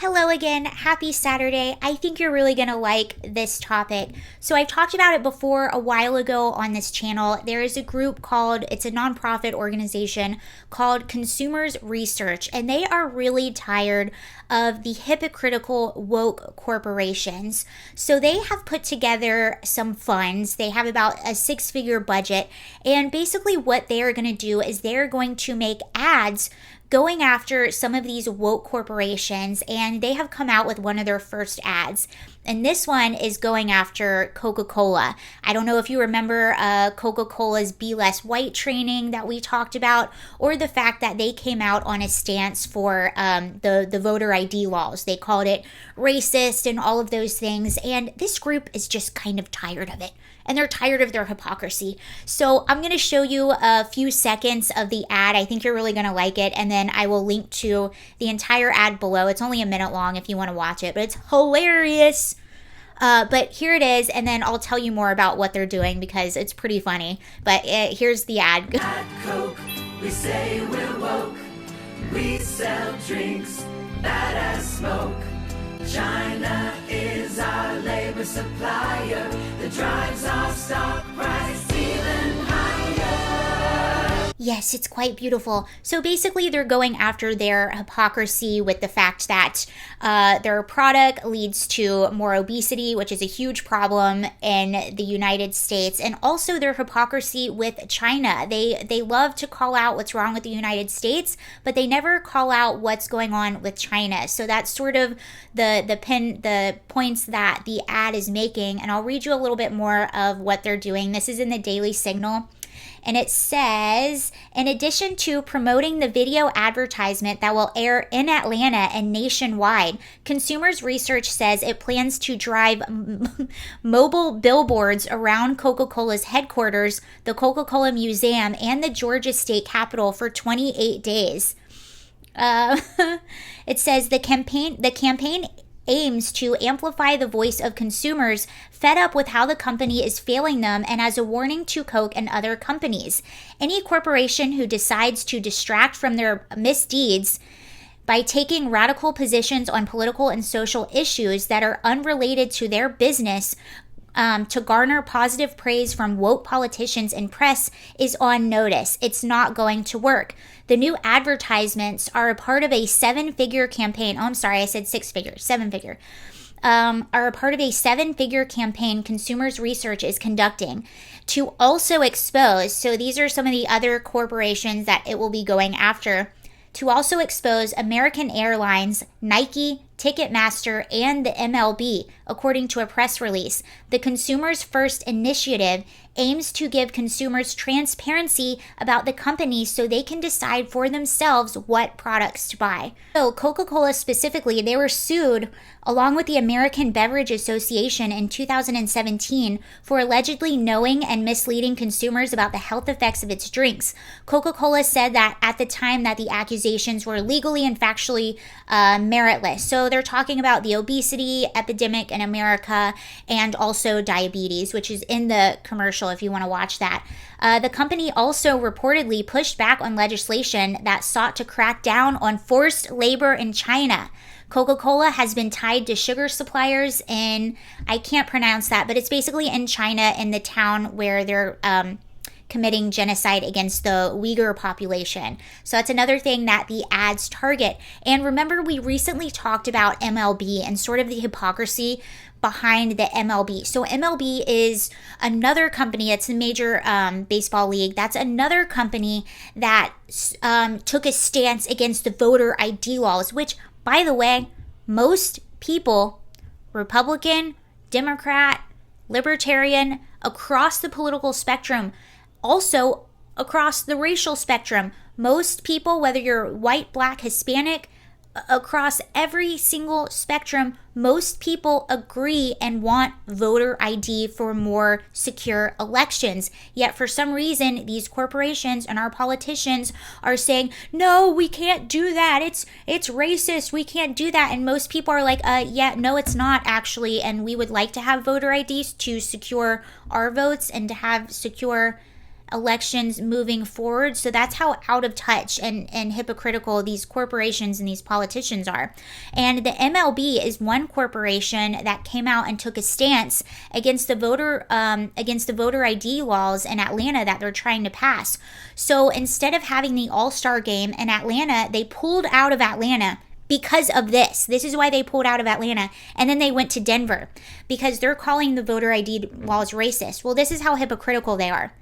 Hello again. Happy Saturday. I think you're really going to like this topic. So, I've talked about it before a while ago on this channel. There is a group it's a nonprofit organization called Consumers Research, and they are really tired of the hypocritical woke corporations. So, they have put together some funds. They have about a 6-figure budget, and basically, what they are going to do is they're going to make ads going after some of these woke corporations, and they have come out with one of their first ads. And this one is going after Coca Cola. I don't know if you remember Coca Cola's Be Less White training that we talked about, or the fact that they came out on a stance for the voter ID laws. They called it racist and all of those things. And this group is just kind of tired of it. And they're tired of their hypocrisy. So I'm going to show you a few seconds of the ad. I think you're really going to like it. And then I will link to the entire ad below. It's only a minute long if you want to watch it, but it's hilarious. But here it is, and then I'll tell you more about what they're doing because it's pretty funny. But here's the ad. At Coke, we say we're woke. We sell drinks bad as smoke. China is our labor supplier that drives our stock price even higher. Yes, it's quite beautiful. So basically, they're going after their hypocrisy with the fact that their product leads to more obesity, which is a huge problem in the United States, and also their hypocrisy with China. They love to call out what's wrong with the United States, but they never call out what's going on with China. So that's sort of the points that the ad is making, and I'll read you a little bit more of what they're doing. This is in the Daily Signal. And it says, in addition to promoting the video advertisement that will air in Atlanta and nationwide, Consumers Research says it plans to drive mobile billboards around Coca-Cola's headquarters, the Coca-Cola Museum, and the Georgia State Capitol for 28 days. It says the campaign aims to amplify the voice of consumers fed up with how the company is failing them, and as a warning to Coke and other companies. Any corporation who decides to distract from their misdeeds by taking radical positions on political and social issues that are unrelated to their business to garner positive praise from woke politicians and press is on notice. It's not going to work. The new advertisements are a part of a 7-figure campaign. Oh, I'm sorry, I said 6-figure, 7-figure. Are a part of a 7-figure campaign Consumers Research is conducting to also expose, so these are some of the other corporations that it will be going after, to also expose American Airlines, Nike, Ticketmaster, and the MLB, according to a press release. The Consumers First initiative aims to give consumers transparency about the company so they can decide for themselves what products to buy. So Coca-Cola specifically, they were sued along with the American Beverage Association in 2017 for allegedly knowing and misleading consumers about the health effects of its drinks. Coca-Cola said that at the time that the accusations were legally and factually meritless. So they're talking about the obesity epidemic in America and also diabetes, which is in the commercial if you want to watch that. The company also reportedly pushed back on legislation that sought to crack down on forced labor in China. Coca-Cola has been tied to sugar suppliers in, I can't pronounce that, but it's basically in China, in the town where they're committing genocide against the Uyghur population. So that's another thing that the ads target. And remember, we recently talked about MLB and sort of the hypocrisy behind the MLB. So MLB is another company. It's a major baseball league. That's another company that took a stance against the voter ID laws, which, by the way, most people, Republican, Democrat, Libertarian, across the political spectrum, also across the racial spectrum, most people, whether you're white, black, Hispanic, across every single spectrum, most people agree and want voter ID for more secure elections. Yet for some reason, these corporations and our politicians are saying, no, we can't do that. It's racist. We can't do that. And most people are like, yeah, no, it's not actually. And we would like to have voter IDs to secure our votes and to have secure elections moving forward. So that's how out of touch and hypocritical these corporations and these politicians are. And the MLB is one corporation that came out and took a stance against the voter ID laws in Atlanta that they're trying to pass. So instead of having the All-Star game in Atlanta, they pulled out of Atlanta because of this. This is why they pulled out of Atlanta. And then they went to Denver because they're calling the voter ID laws racist. Well, this is how hypocritical they are.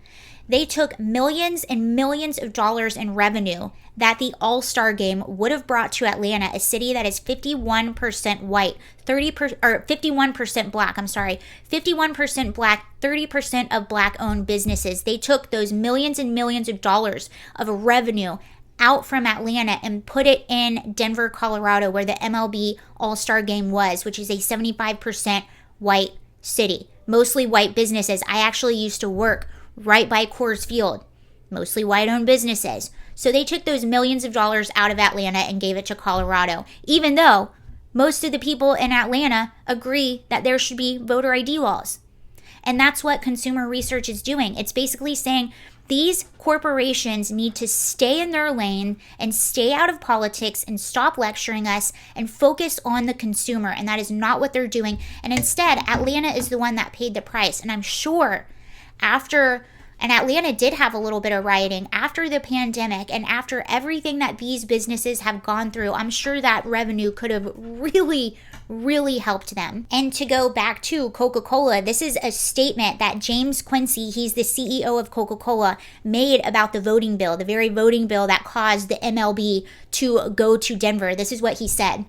They took millions and millions of dollars in revenue that the All-Star game would have brought to Atlanta, a city that is 51% white, 51% black, 51% black, 30% of black-owned businesses. They took those millions and millions of dollars of revenue out from Atlanta and put it in Denver, Colorado, where the MLB All-Star game was, which is a 75% white city. Mostly white businesses. I actually used to work right by Coors Field. Mostly white-owned businesses. So they took those millions of dollars out of Atlanta and gave it to Colorado, even though most of the people in Atlanta agree that there should be voter ID laws. And that's what consumer research is doing. It's basically saying these corporations need to stay in their lane and stay out of politics and stop lecturing us and focus on the consumer. And that is not what they're doing. And instead, Atlanta is the one that paid the price. And I'm sure and Atlanta did have a little bit of rioting after the pandemic and after everything that these businesses have gone through. I'm sure that revenue could have really, really helped them. And to go back to Coca Cola, this is a statement that James Quincy, he's the CEO of Coca Cola, made about the voting bill, the very voting bill that caused the MLB to go to Denver. This is what he said.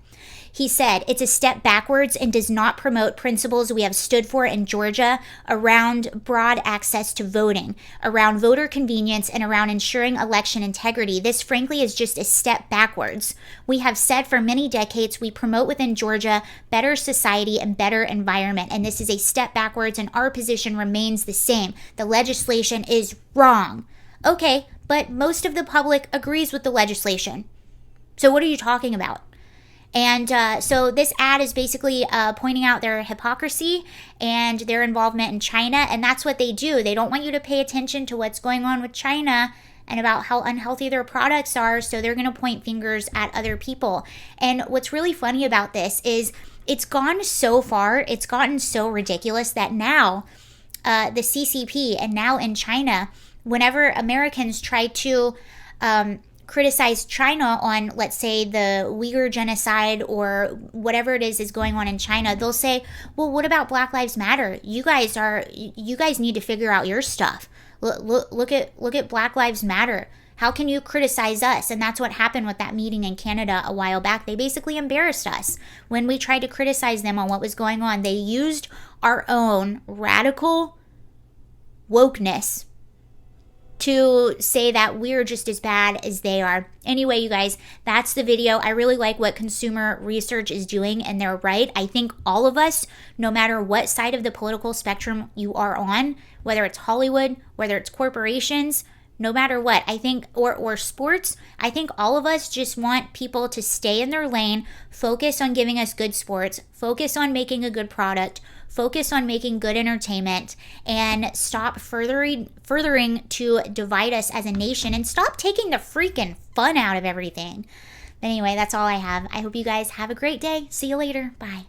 He said, "It's a step backwards and does not promote principles we have stood for in Georgia around broad access to voting, around voter convenience, and around ensuring election integrity. This, frankly, is just a step backwards. We have said for many decades we promote within Georgia better society and better environment, and this is a step backwards, and our position remains the same. The legislation is wrong." Okay, but most of the public agrees with the legislation. So what are you talking about? And so this ad is basically pointing out their hypocrisy and their involvement in China. And that's what they do. They don't want you to pay attention to what's going on with China and about how unhealthy their products are. So they're going to point fingers at other people. And what's really funny about this is it's gone so far. It's gotten so ridiculous that now the CCP and now in China, whenever Americans try to criticize China on, let's say, the Uyghur genocide or whatever it is going on in China, they'll say, well, what about Black Lives Matter? You guys need to figure out your stuff. Look at Black Lives Matter. How can you criticize us? And that's what happened with that meeting in Canada a while back. They basically embarrassed us when we tried to criticize them on what was going on. They used our own radical wokeness to say that we're just as bad as they are. Anyway, you guys, that's the video. I really like what consumer research is doing, and they're right. I think all of us, no matter what side of the political spectrum you are on, whether it's Hollywood, whether it's corporations, no matter what, I think, or sports, I think all of us just want people to stay in their lane, focus on giving us good sports, focus on making a good product, focus on making good entertainment, and stop furthering to divide us as a nation, and stop taking the freaking fun out of everything. But anyway, that's all I have. I hope you guys have a great day. See you later. Bye.